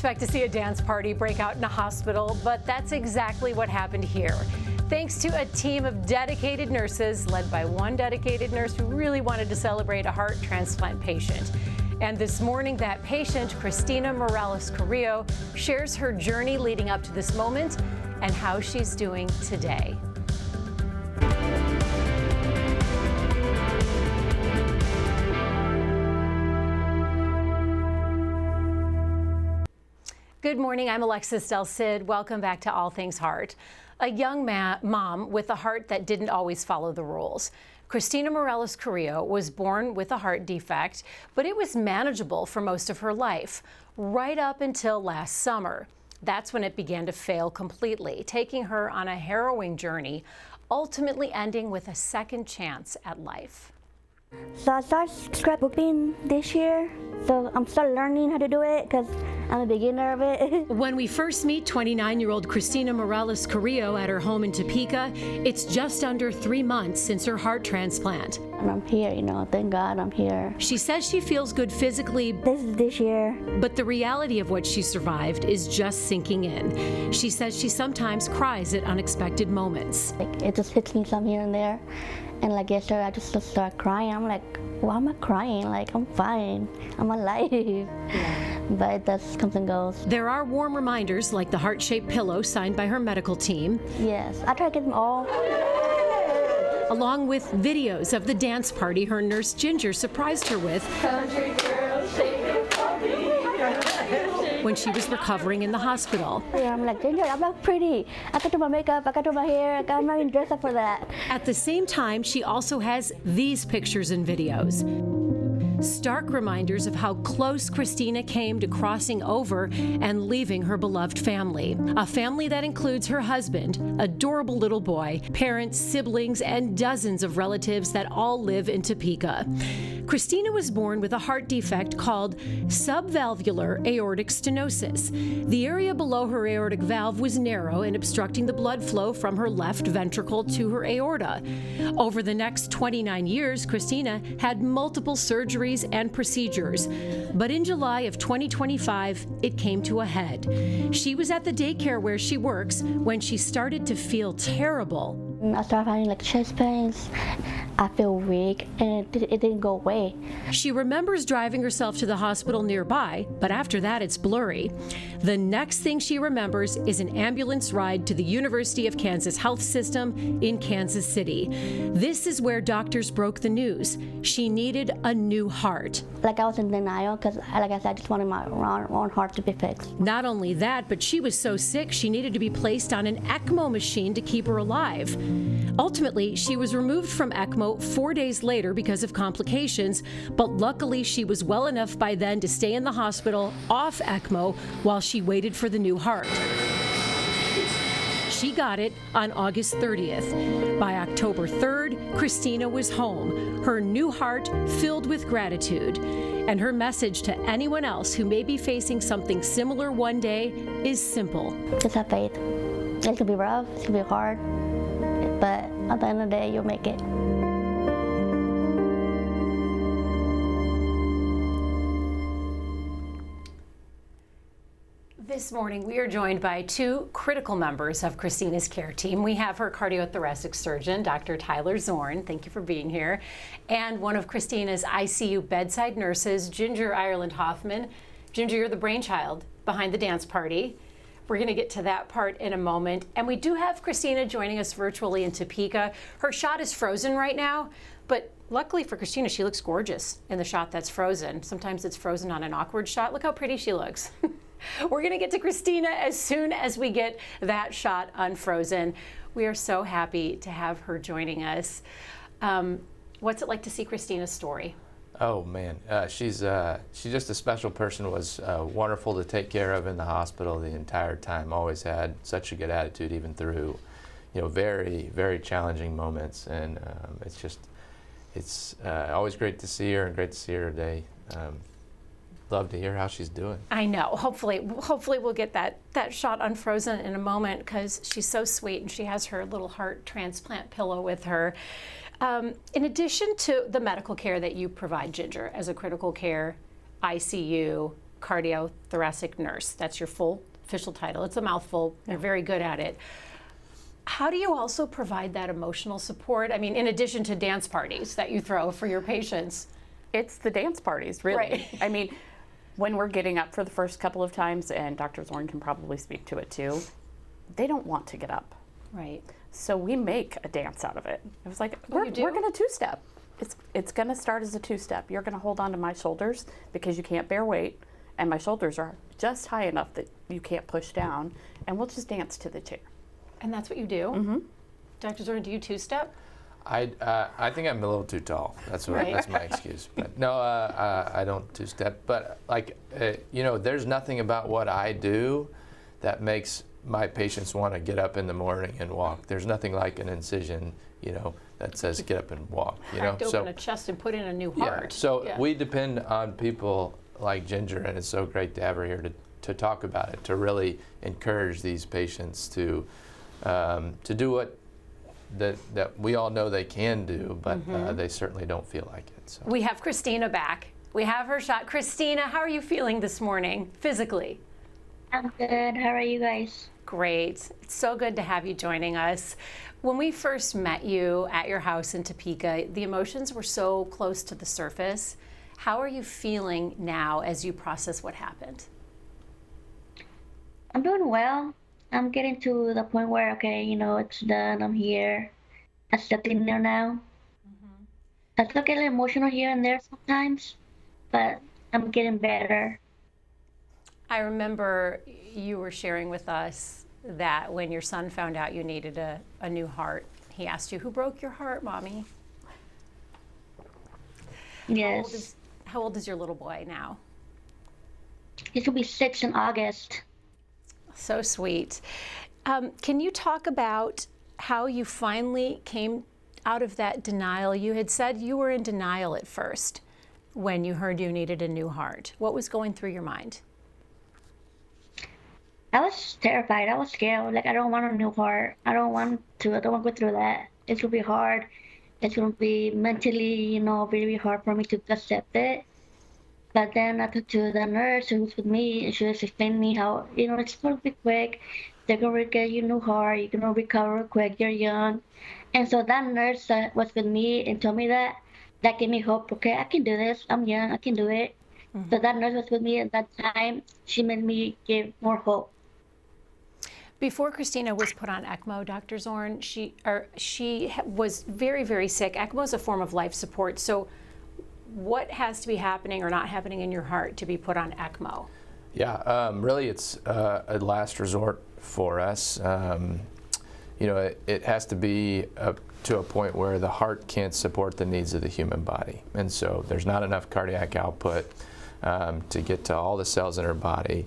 expect to see a dance party break out in a hospital, but that's exactly what happened here. Thanks to a team of dedicated nurses led by one dedicated nurse who really wanted to celebrate a heart transplant patient. And this morning, that patient, Cristina Morales-Carrillo, shares her journey leading up to this moment and how she's doing today. Good morning, I'm Alexis Del Cid. Welcome back to All Things Heart. A young mom with a heart that didn't always follow the rules. Cristina Morales-Carrillo was born with a heart defect, but it was manageable for most of her life, right up until last summer. That's when it began to fail completely, taking her on a harrowing journey, ultimately ending with a second chance at life. So I started scrapbooking this year, so I'm still learning how to do it because I'm a beginner of it. When we first meet 29-year-old Cristina Morales-Carrillo at her home in Topeka, it's just under 3 months since her heart transplant. And I'm here, thank God I'm here. She says she feels good physically. This year. But the reality of what she survived is just sinking in. She says she sometimes cries at unexpected moments. It just hits me some here and there. And yesterday, I just start crying. I'm like, why am I crying? I'm fine. I'm alive. Yeah. But it just comes and goes. There are warm reminders, like the heart-shaped pillow signed by her medical team. Yes, I try to get them all. Along with videos of the dance party her nurse Ginger surprised her with. Country girl, shake it for me. When she was recovering in the hospital. Yeah, I'm like, Ginger, I'm not pretty. I got to do my makeup, I got to do my hair, I'm not even dressed up for that. At the same time, she also has these pictures and videos. Stark reminders of how close Cristina came to crossing over and leaving her beloved family. A family that includes her husband, adorable little boy, parents, siblings, and dozens of relatives that all live in Topeka. Cristina was born with a heart defect called subvalvular aortic stenosis. The area below her aortic valve was narrow and obstructing the blood flow from her left ventricle to her aorta. Over the next 29 years, Cristina had multiple surgeries and procedures. But in July of 2025, it came to a head. She was at the daycare where she works when she started to feel terrible. I started having chest pains. I feel weak, and it didn't go away. She remembers driving herself to the hospital nearby, but after that it's blurry. The next thing she remembers is an ambulance ride to the University of Kansas Health System in Kansas City. This is where doctors broke the news. She needed a new heart. I was in denial because, I said, I just wanted my own heart to be fixed. Not only that, but she was so sick she needed to be placed on an ECMO machine to keep her alive. Ultimately, she was removed from ECMO 4 days later because of complications, but luckily she was well enough by then to stay in the hospital off ECMO while she waited for the new heart. She got it on August 30th. By October 3rd, Cristina was home, her new heart filled with gratitude. And her message to anyone else who may be facing something similar one day is simple. Just have faith. It could be rough, it could be hard, but at the end of the day, you'll make it. This morning, we are joined by two critical members of Cristina's care team. We have her cardiothoracic surgeon, Dr. Tyler Zorn. Thank you for being here. And one of Cristina's ICU bedside nurses, Ginger Ireland Hoffman. Ginger, you're the brainchild behind the dance party. We're going to get to that part in a moment. And we do have Cristina joining us virtually in Topeka. Her shot is frozen right now, but luckily for Cristina, she looks gorgeous in the shot that's frozen. Sometimes it's frozen on an awkward shot. Look how pretty she looks. We're going to get to Cristina as soon as we get that shot unfrozen. We are so happy to have her joining us. What's it like to see Cristina's story? Oh man, she's just a special person. Was wonderful to take care of in the hospital the entire time. Always had such a good attitude, even through, very, very challenging moments. And it's always great to see her and great to see her today. Love to hear how she's doing. I know. Hopefully we'll get that shot unfrozen in a moment because she's so sweet and she has her little heart transplant pillow with her. In addition to the medical care that you provide, Ginger, as a critical care, ICU, cardiothoracic nurse. That's your full official title. It's a mouthful. You're very good at it. How do you also provide that emotional support? I mean, in addition to dance parties that you throw for your patients. It's the dance parties, really. Right. I mean, when we're getting up for the first couple of times, and Dr. Zorn can probably speak to it too, they don't want to get up. Right. So we make a dance out of it. It was like, we're going to two-step. It's going to start as a two-step. You're going to hold on to my shoulders because you can't bear weight, and my shoulders are just high enough that you can't push down, and we'll just dance to the chair. And that's what you do? Mm-hmm. Dr. Zorn, do you two-step? I think I'm a little too tall. That's my excuse. But no, I don't two-step. But there's nothing about what I do that makes my patients want to get up in the morning and walk. There's nothing like an incision, that says get up and walk. Cracked open a chest and put in a new heart. We depend on people like Ginger, and it's so great to have her here to talk about it, to really encourage these patients to do what that we all know they can do, but they certainly don't feel like it. So. We have Cristina back. We have her shot. Cristina, how are you feeling this morning, physically? I'm good. How are you guys? Great. It's so good to have you joining us. When we first met you at your house in Topeka, the emotions were so close to the surface. How are you feeling now as you process what happened? I'm doing well. I'm getting to the point where, it's done. I'm here. I'm sitting there now. I still get a little emotional here and there sometimes, but I'm getting better. I remember you were sharing with us that when your son found out you needed a new heart, he asked you, "Who broke your heart, Mommy?" Yes. How old is your little boy now? He should be 6 in August. So sweet. Can you talk about how you finally came out of that denial? You had said you were in denial at first when you heard you needed a new heart. What was going through your mind? I was terrified. I was scared. Like, I don't want a new heart. I don't want to go through that. It's going to be hard. It's going to be mentally, very hard for me to accept it. But then I talked to the nurse who was with me, and she was explaining me how, it's going to be quick. They're going to get you a new heart. You're going to recover quick. You're young. And so that nurse that was with me and told me that gave me hope. Okay, I can do this. I'm young. I can do it. Mm-hmm. So that nurse was with me at that time. She made me give more hope. Before Cristina was put on ECMO, Dr. Zorn, she was very, very sick. ECMO is a form of life support. So what has to be happening or not happening in your heart to be put on ECMO? Yeah, really it's a last resort for us. It has to be to a point where the heart can't support the needs of the human body. And so there's not enough cardiac output to get to all the cells in her body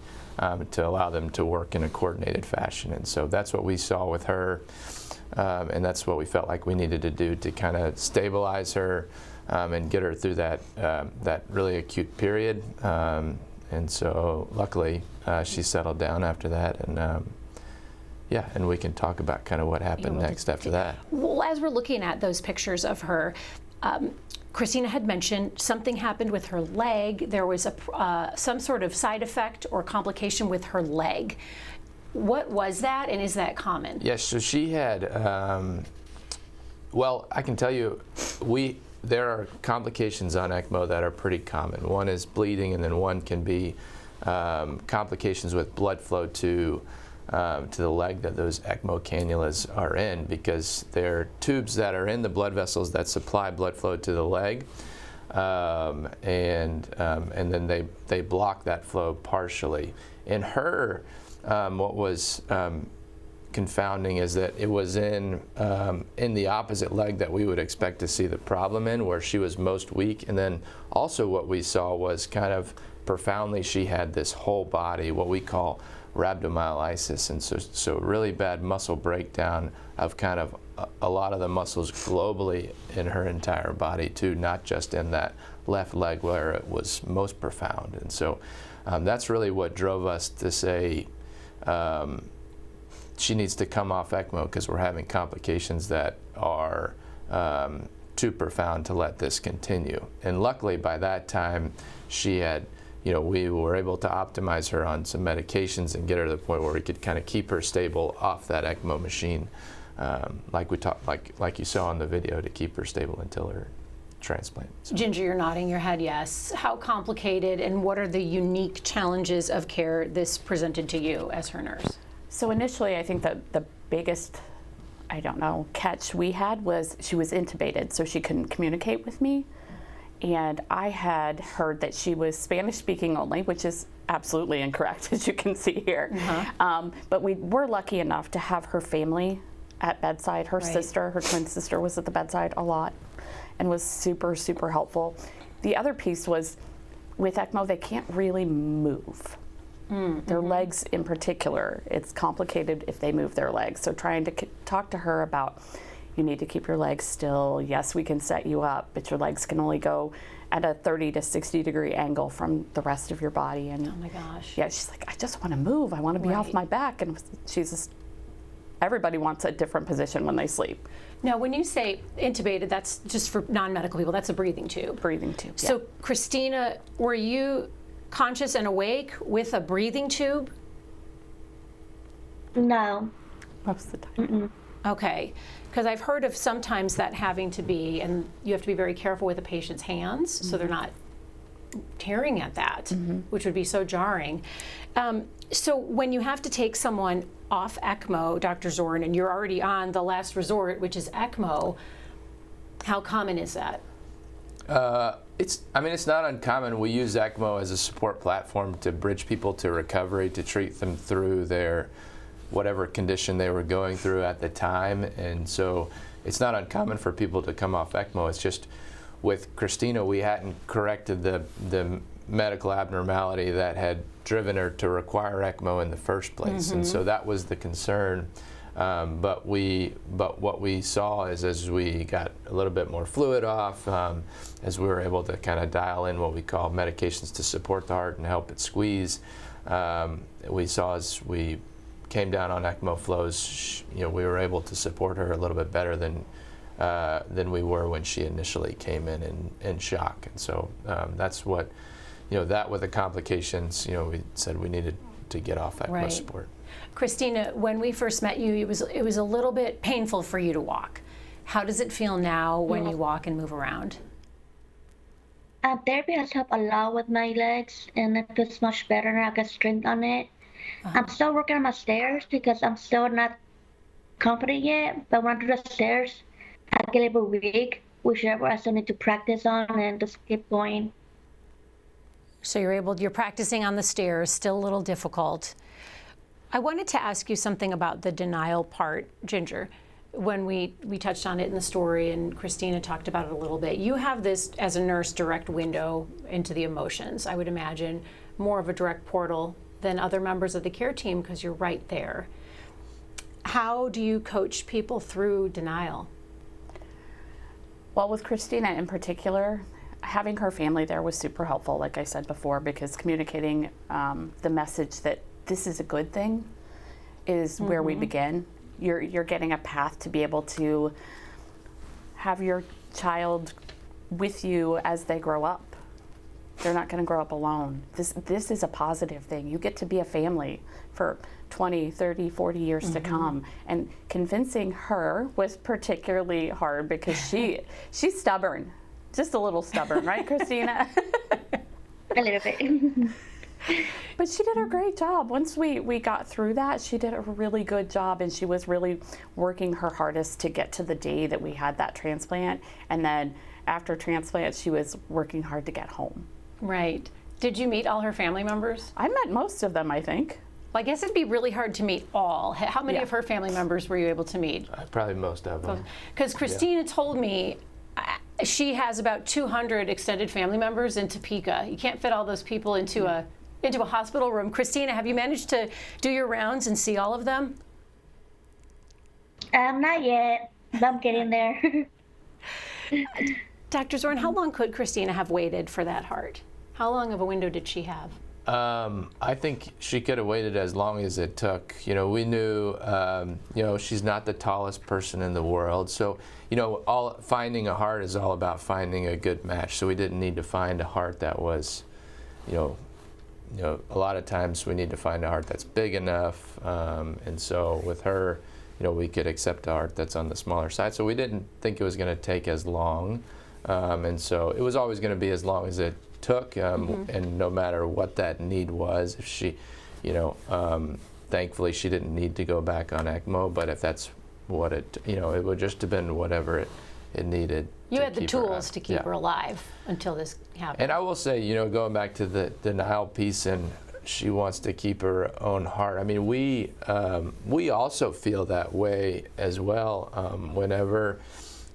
to allow them to work in a coordinated fashion. And so that's what we saw with her, and that's what we felt like we needed to do to kind of stabilize her and get her through that really acute period. And so luckily she settled down after that, and we can talk about kind of what happened next after that. Well, as we're looking at those pictures of her, Cristina had mentioned something happened with her leg. There was some sort of side effect or complication with her leg. What was that, and is that common? Yes, so she had, I can tell you, there are complications on ECMO that are pretty common. One is bleeding, and then one can be complications with blood flow to the leg that those ECMO cannulas are in, because they're tubes that are in the blood vessels that supply blood flow to the leg, and then they block that flow partially. In her, what was confounding is that it was in the opposite leg that we would expect to see the problem in, where she was most weak. And then also what we saw was kind of profoundly, she had this whole body, what we call rhabdomyolysis, and so really bad muscle breakdown of kind of a lot of the muscles globally in her entire body too, not just in that left leg where it was most profound. And so that's really what drove us to say she needs to come off ECMO, because we're having complications that are too profound to let this continue. And luckily by that time she had we were able to optimize her on some medications and get her to the point where we could kind of keep her stable off that ECMO machine, like we talked, like you saw in the video, to keep her stable until her transplant. So. Ginger, you're nodding your head yes. How complicated and what are the unique challenges of care this presented to you as her nurse? So initially, I think that the biggest, catch we had was she was intubated, so she couldn't communicate with me. And I had heard that she was Spanish speaking only, which is absolutely incorrect, as you can see here. But we were lucky enough to have her family at bedside. Her sister, her twin sister, was at the bedside a lot and was super, super helpful. The other piece was with ECMO, they can't really move. Their legs in particular, it's complicated if they move their legs. So trying to talk to her about, you need to keep your legs still. Yes, we can set you up, but your legs can only go at a 30 to 60 degree angle from the rest of your body. And oh my gosh. Yeah, she's like, I just want to move. I want to be off my back. And she's just, everybody wants a different position when they sleep. Now, when you say intubated, that's just for non-medical people. That's a breathing tube. Breathing tube. So, yeah. Cristina, were you conscious and awake with a breathing tube? No. Most of the time. Okay, because I've heard of sometimes that having to be, and you have to be very careful with a patient's hands so they're not tearing at that, which would be so jarring. So when you have to take someone off ECMO, Dr. Zorn, and you're already on the last resort, which is ECMO, how common is that? It's not uncommon. We use ECMO as a support platform to bridge people to recovery, to treat them through their whatever condition they were going through at the time. And so it's not uncommon for people to come off ECMO. It's just with Cristina, we hadn't corrected the medical abnormality that had driven her to require ECMO in the first place. And so that was the concern. But what we saw is as we got a little bit more fluid off, as we were able to kind of dial in what we call medications to support the heart and help it squeeze, we saw as we came down on ECMO flows, we were able to support her a little bit better than we were when she initially came in shock. And so that's what, that with the complications, we said we needed to get off ECMO support. Cristina, when we first met you, it was a little bit painful for you to walk. How does it feel now when you walk and move around? Therapy has helped a lot with my legs, and it feels much better now. I got strength on it. I'm still working on my stairs because I'm still not confident yet, but when I do the stairs, I get a little weak, whichever I still need to practice on and just keep going. So you're practicing on the stairs, still a little difficult. I wanted to ask you something about the denial part, Ginger. When we touched on it in the story and Cristina talked about it a little bit, you have this, as a nurse, direct window into the emotions. I would imagine more of a direct portal than other members of the care team because you're right there. How do you coach people through denial? Well, with Cristina in particular, having her family there was super helpful, like I said before, because communicating the message that this is a good thing is where we begin. You're getting a path to be able to have your child with you as they grow up. They're not going to grow up alone. This is a positive thing. You get to be a family for 20, 30, 40 years to come. And convincing her was particularly hard because she's stubborn. Just a little stubborn, right, Cristina? A little bit. But she did a great job. Once we got through that, she did a really good job, and she was really working her hardest to get to the day that we had that transplant. And then after transplant, she was working hard to get home. Right. Did you meet all her family members? I met most of them, I think. Well, I guess it'd be really hard to meet all. How many of her family members were you able to meet? Probably most of them. Because Cristina told me she has about 200 extended family members in Topeka. You can't fit all those people into a hospital room. Cristina, have you managed to do your rounds and see all of them? Not yet, but I'm getting there. Dr. Zorn, how long could Cristina have waited for that heart? How long of a window did she have? I think she could have waited as long as it took. We knew, she's not the tallest person in the world. So, finding a heart is all about finding a good match. So we didn't need to find a heart that was, you know, a lot of times we need to find a heart that's big enough, and so with her, you know, we could accept a heart that's on the smaller side. So we didn't think it was going to take as long, and so it was always going to be as long as it took, and no matter what that need was, if she, you know, thankfully she didn't need to go back on ECMO, but if that's what it, you know, it would just have been whatever it needed. You had the tools to keep her alive until this happened. And I will say, you know, going back to the denial piece, and she wants to keep her own heart. I mean, we also feel that way as well. Whenever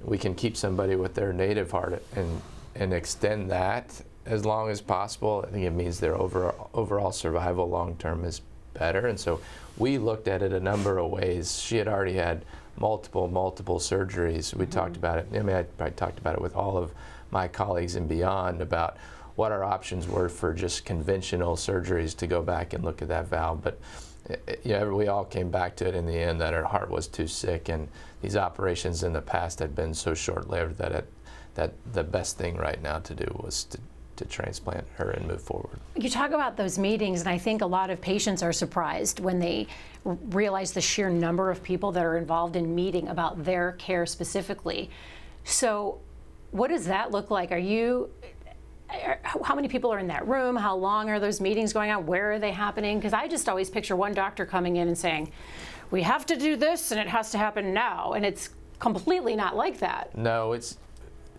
we can keep somebody with their native heart and extend that as long as possible, I think it means their overall survival long term is better. And so we looked at it a number of ways. She had already had multiple surgeries. We talked about it. I mean, I probably talked about it with all of my colleagues and beyond about what our options were for just conventional surgeries to go back and look at that valve. But you know, we all came back to it in the end that her heart was too sick, and these operations in the past had been so short-lived that the best thing right now to do was to transplant her and move forward. You talk about those meetings, and I think a lot of patients are surprised when they realize the sheer number of people that are involved in meeting about their care specifically. So what does that look like? How many people are in that room? How long are those meetings going on? Where are they happening? Because I just always picture one doctor coming in and saying, we have to do this and it has to happen now. And it's completely not like that. No, it's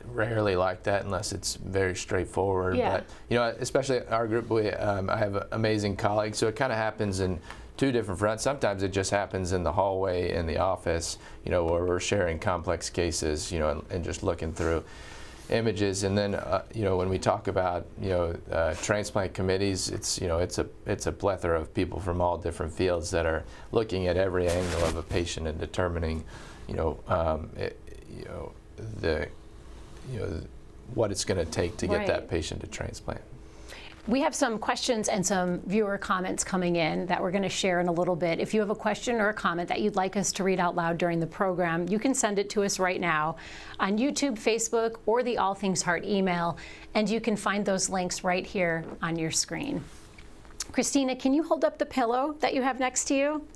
rarely like that unless it's very straightforward. Yeah. But you know, especially our group, I have amazing colleagues, so it kind of happens in two different fronts. Sometimes it just happens in the hallway in the office, you know, where we're sharing complex cases, you know, and just looking through images. And then you know, when we talk about, you know, transplant committees, it's, you know, it's a plethora of people from all different fields that are looking at every angle of a patient and determining, you know, what it's going to take to get that patient to transplant. We have some questions and some viewer comments coming in that we're going to share in a little bit. If you have a question or a comment that you'd like us to read out loud during the program, you can send it to us right now on YouTube, Facebook, or the All Things Heart email, and you can find those links right here on your screen. Cristina, can you hold up the pillow that you have next to you?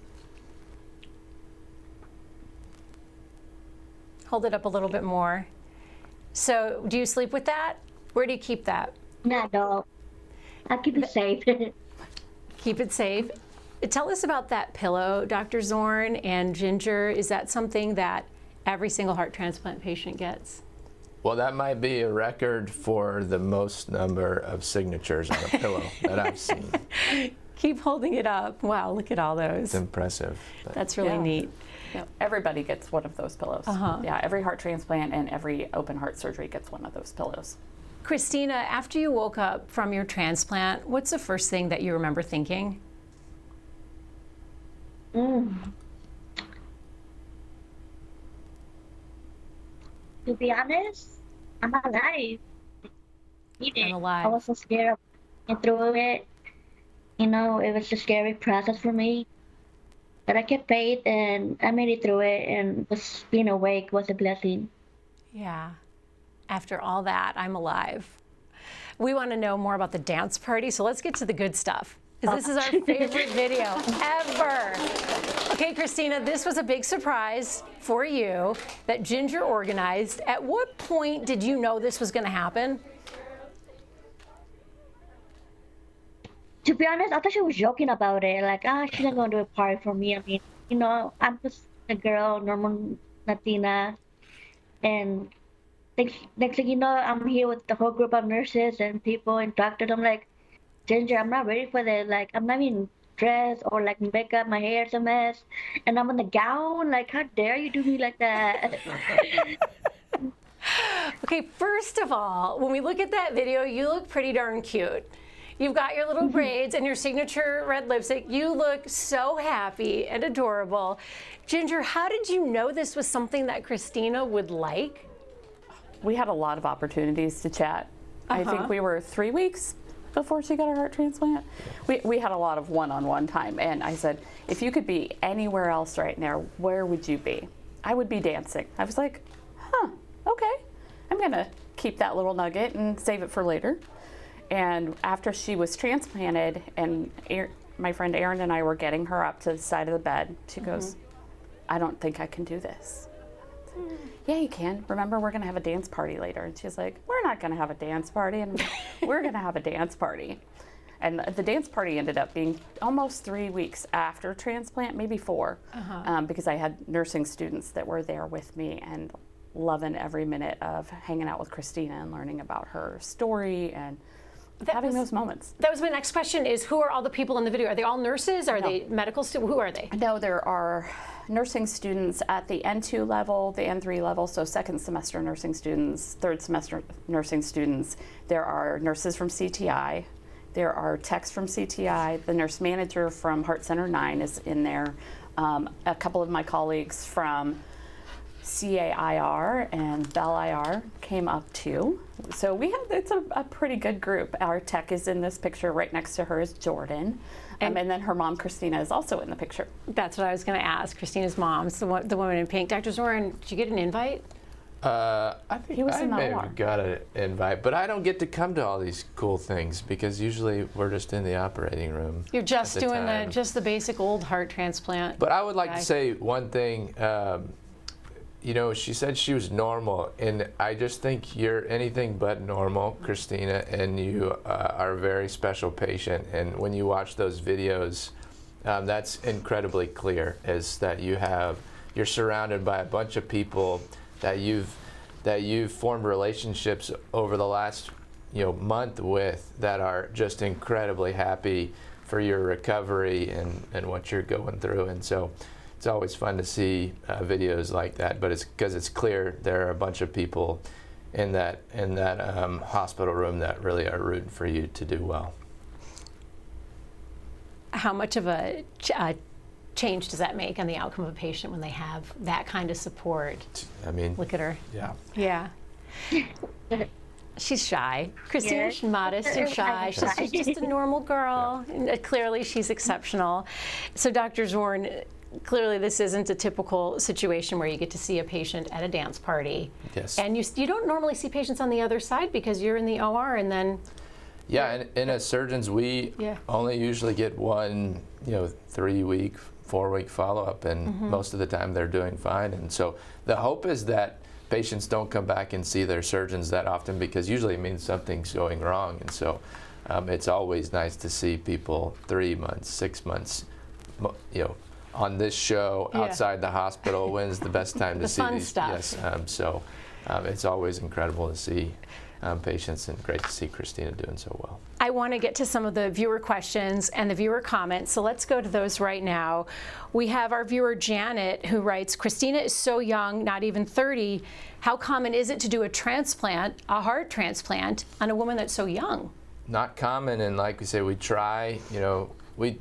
Hold it up a little bit more. So, do you sleep with that? Where do you keep that? No. I keep it safe. Keep it safe. Tell us about that pillow, Dr. Zorn and Ginger. Is that something that every single heart transplant patient gets? Well, that might be a record for the most number of signatures on a pillow that I've seen. Keep holding it up. Wow, look at all those. It's impressive. That's really neat. Yeah, everybody gets one of those pillows. Yeah, every heart transplant and every open heart surgery gets one of those pillows. Cristina, after you woke up from your transplant, what's the first thing that you remember thinking? To be honest, I'm alive. I'm alive. I was so scared of getting through it. You know, it was a scary process for me. But I kept faith and I made it through it, and just being awake was a blessing. Yeah. After all that, I'm alive. We want to know more about the dance party, so let's get to the good stuff. This is our favorite video ever. Okay, Cristina, this was a big surprise for you that Ginger organized. At what point did you know this was going to happen? To be honest, I thought she was joking about it. Like, she's not going to do a party for me. I mean, you know, I'm just a girl, normal Latina, and next thing you know, I'm here with the whole group of nurses and people and doctors. I'm like, Ginger, I'm not ready for this. Like, I'm not even dressed or like makeup. My hair's a mess, and I'm in the gown. Like, how dare you do me like that? Okay, first of all, when we look at that video, you look pretty darn cute. You've got your little braids and your signature red lipstick. You look so happy and adorable. Ginger, how did you know this was something that Cristina would like? We had a lot of opportunities to chat. I think we were 3 weeks before she got her heart transplant. We had a lot of one-on-one time, and I said, if you could be anywhere else right now, where would you be? I would be dancing. I was like, okay, I'm gonna keep that little nugget and save it for later. And after she was transplanted, and my friend Erin and I were getting her up to the side of the bed, she goes, I don't think I can do this. Yeah, you can. Remember, we're going to have a dance party later. And she's like, we're not going to have a dance party. And we're going to have a dance party. And the dance party ended up being almost 3 weeks after transplant, maybe 4, because I had nursing students that were there with me and loving every minute of hanging out with Cristina and learning about her story and having those moments. That was my next question is, who are all the people in the video? Are they all nurses? Are they medical students? Who are they? No, there are nursing students at the N2 level, the N3 level, so second semester nursing students, third semester nursing students. There are nurses from CTI. There are techs from CTI. The nurse manager from Heart Center 9 is in there. A couple of my colleagues from CAIR and Bell IR came up too. So it's a pretty good group. Our tech is in this picture. Right next to her is Jordan. And then her mom, Cristina, is also in the picture. That's what I was going to ask. Christina's mom, the woman in pink. Dr. Zorn, did you get an invite? I think I may have got an invite, but I don't get to come to all these cool things because usually we're just in the operating room. You're just doing the basic old heart transplant. But I would like to say one thing. You know, she said she was normal, and I just think you're anything but normal, Cristina, and you are a very special patient. And when you watch those videos, that's incredibly clear, is that you're surrounded by a bunch of people that you've formed relationships over the last month with that are just incredibly happy for your recovery and what you're going through. And so it's always fun to see videos like that, but it's because it's clear there are a bunch of people in that hospital room that really are rooting for you to do well. How much of a change does that make on the outcome of a patient when they have that kind of support? I mean, look at her. Yeah. She's shy. Christina's modest and shy. She's just a normal girl. Yeah. Clearly, she's exceptional. So, Dr. Zorn, clearly this isn't a typical situation where you get to see a patient at a dance party. Yes. And you don't normally see patients on the other side because you're in the OR and then... Yeah, and as surgeons, we only usually get one, 3-week, 4-week follow-up, and most of the time they're doing fine. And so the hope is that patients don't come back and see their surgeons that often because usually it means something's going wrong. And so it's always nice to see people 3 months, 6 months, on this show outside the hospital. When's the best time to see fun these? Stuff. Yes, so it's always incredible to see patients, and great to see Cristina doing so well. I want to get to some of the viewer questions and the viewer comments, so let's go to those right now. We have our viewer Janet who writes, Cristina is so young, not even 30. How common is it to do a heart transplant, on a woman that's so young? Not common, and like we say, we try, we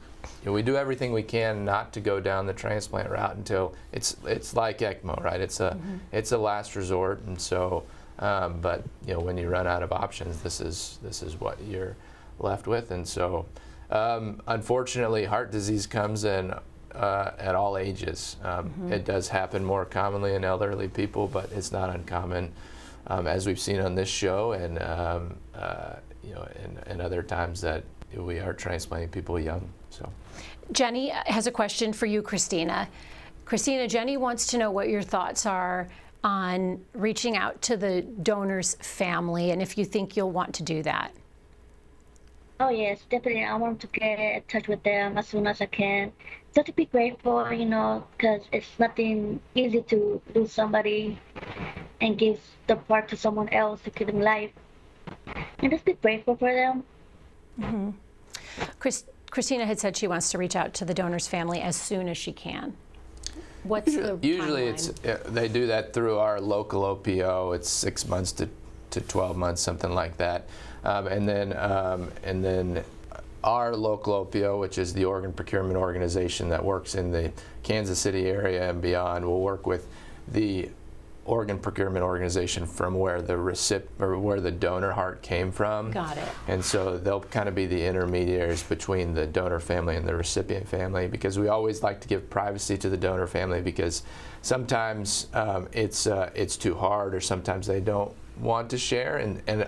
do everything we can not to go down the transplant route until it's like ECMO, right? It's a last resort, and so but when you run out of options, this is what you're left with. And so unfortunately, heart disease comes in at all ages. It does happen more commonly in elderly people, but it's not uncommon, as we've seen on this show, and and other times that we are transplanting people young. So Jenny has a question for you, Cristina. Jenny wants to know what your thoughts are on reaching out to the donor's family, and if you think you'll want to do that. Oh yes, definitely. I want to get in touch with them as soon as I can. Just to be grateful, because it's nothing easy to lose somebody and give the part to someone else to keep them alive. And just be grateful for them. Cristina had said she wants to reach out to the donor's family as soon as she can. What's the usually timeline? They do that through our local OPO. It's 6 months to 12 months, something like that, and then our local OPO, which is the organ procurement organization that works in the Kansas City area and beyond, will work with the organ procurement organization from where the donor heart came from. Got it. And so they'll kind of be the intermediaries between the donor family and the recipient family, because we always like to give privacy to the donor family, because sometimes it's too hard, or sometimes they don't want to share, and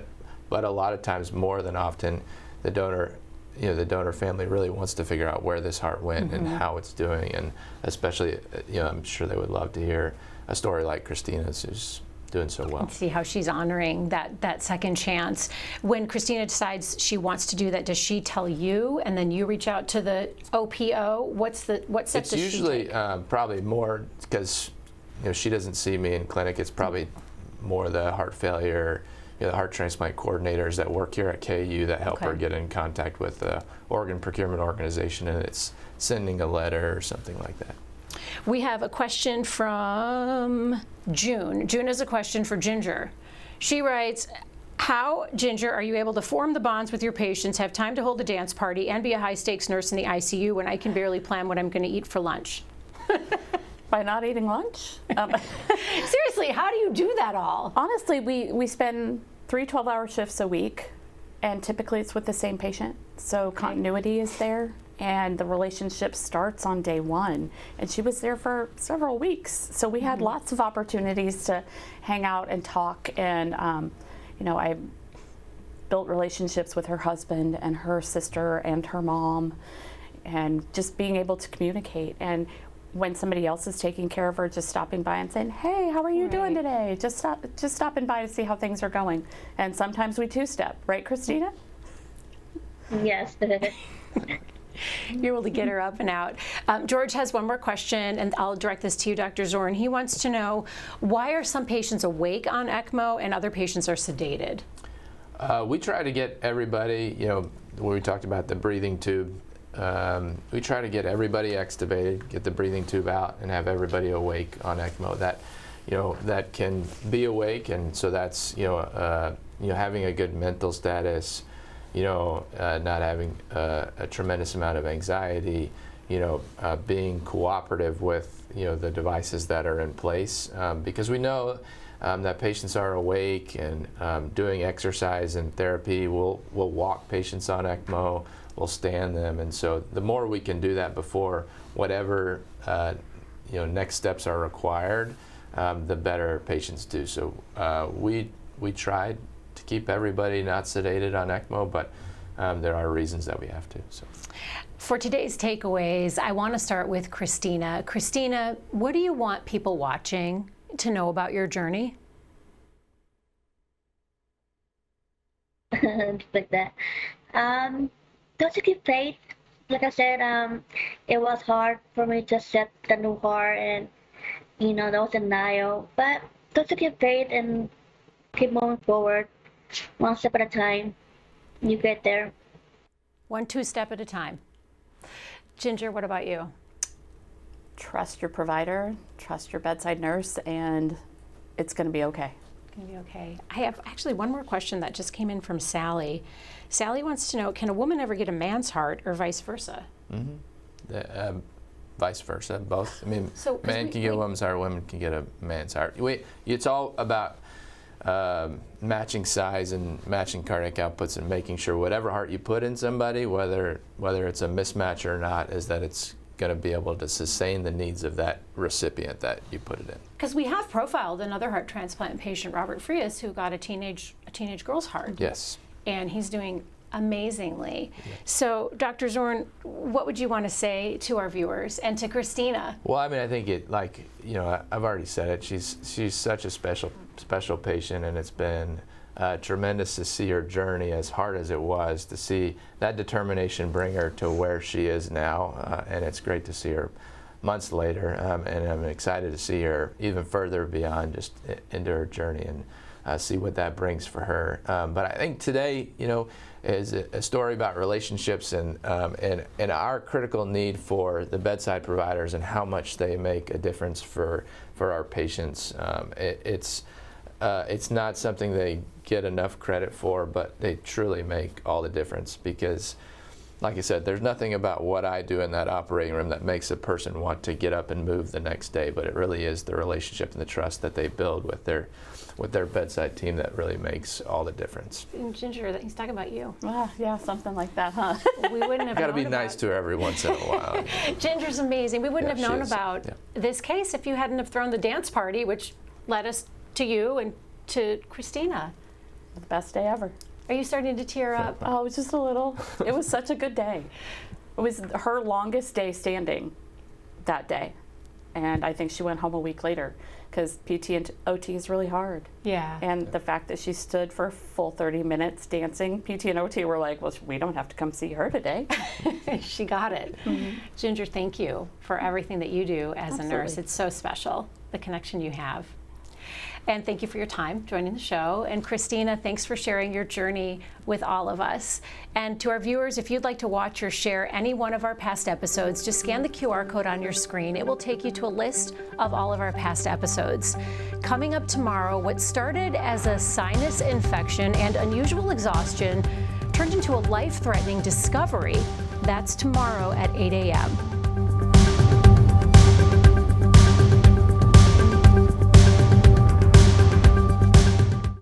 but a lot of times, more than often, the donor family really wants to figure out where this heart went and how it's doing, and especially, I'm sure they would love to hear a story like Christina's, who's doing so well. See how she's honoring that second chance. When Cristina decides she wants to do that, does she tell you, and then you reach out to the OPO? What steps It's does usually she take? probably more because she doesn't see me in clinic. It's probably more the heart failure, the heart transplant coordinators that work here at KU that help her get in contact with the organ procurement organization, and it's sending a letter or something like that. We have a question from June. June has a question for Ginger. She writes, how, Ginger, are you able to form the bonds with your patients, have time to hold a dance party, and be a high-stakes nurse in the ICU when I can barely plan what I'm going to eat for lunch? By not eating lunch? Seriously, how do you do that all? Honestly, we spend 3 12-hour shifts a week, and typically it's with the same patient. So continuity is there, and the relationship starts on day 1. And she was there for several weeks. So we had lots of opportunities to hang out and talk. And, I built relationships with her husband and her sister and her mom, and just being able to communicate. And when somebody else is taking care of her, just stopping by and saying, hey, how are you doing today? Just stopping by to see how things are going. And sometimes we two-step, right, Cristina? Yes. You're able to get her up and out. George has one more question, and I'll direct this to you, Dr. Zorn. He wants to know, why are some patients awake on ECMO and other patients are sedated? We try to get everybody, when we talked about the breathing tube, we try to get everybody extubated, get the breathing tube out, and have everybody awake on ECMO. That can be awake, and so that's having a good mental status, not having a tremendous amount of anxiety, being cooperative with the devices that are in place, because we know that patients are awake and doing exercise and therapy. We'll walk patients on ECMO. We'll stand them, and so the more we can do that before whatever next steps are required, the better patients do. So we tried to keep everybody not sedated on ECMO, but there are reasons that we have to. So. For today's takeaways, I want to start with Cristina. Cristina, what do you want people watching to know about your journey? Like that. Don't you keep faith. Like I said, it was hard for me to accept the new heart, and there was denial. But don't you keep faith and keep moving forward, one step at a time. You get there. 1 2-step at a time. Ginger, what about you? Trust your provider, trust your bedside nurse, and it's going to be okay. It's going to be okay. I have actually one more question that just came in from Sally. Sally wants to know, can a woman ever get a man's heart or vice versa? Vice versa, both. I mean, So, man can get a woman's heart, women can get a man's heart. It's all about matching size and matching cardiac outputs, and making sure whatever heart you put in somebody, whether it's a mismatch or not, is that it's going to be able to sustain the needs of that recipient that you put it in. Because we have profiled another heart transplant patient, Robert Frias, who got a teenage girl's heart. Yes. And he's doing amazingly. Yeah. So, Dr. Zorn, what would you want to say to our viewers and to Cristina? Well, I mean, I think I've already said it. She's such a special patient, and it's been tremendous to see her journey, as hard as it was, to see that determination bring her to where she is now, and it's great to see her months later, and I'm excited to see her even further beyond just into her journey, and see what that brings for her. But I think today, is a story about relationships and our critical need for the bedside providers and how much they make a difference for our patients. It's not something they get enough credit for, but they truly make all the difference, because, like I said, there's nothing about what I do in that operating room that makes a person want to get up and move the next day, but it really is the relationship and the trust that they build with their bedside team that really makes all the difference. And Ginger, he's talking about you. Yeah, something like that, huh? We wouldn't have got to be nice to her every once in a while. Ginger's amazing. We wouldn't have known about this case if you hadn't have thrown the dance party, which led us to you and to Cristina. The best day ever. Are you starting to tear up? Oh, just a little. It was such a good day. It was her longest day standing that day. And I think she went home a week later because PT and OT is really hard. Yeah. And the fact that she stood for a full 30 minutes dancing, PT and OT were like, well, we don't have to come see her today. She got it. Ginger, thank you for everything that you do as a nurse. It's so special, the connection you have. And thank you for your time joining the show. And Cristina, thanks for sharing your journey with all of us. And to our viewers, if you'd like to watch or share any one of our past episodes, just scan the QR code on your screen. It will take you to a list of all of our past episodes. Coming up tomorrow, what started as a sinus infection and unusual exhaustion turned into a life-threatening discovery. That's tomorrow at 8 a.m.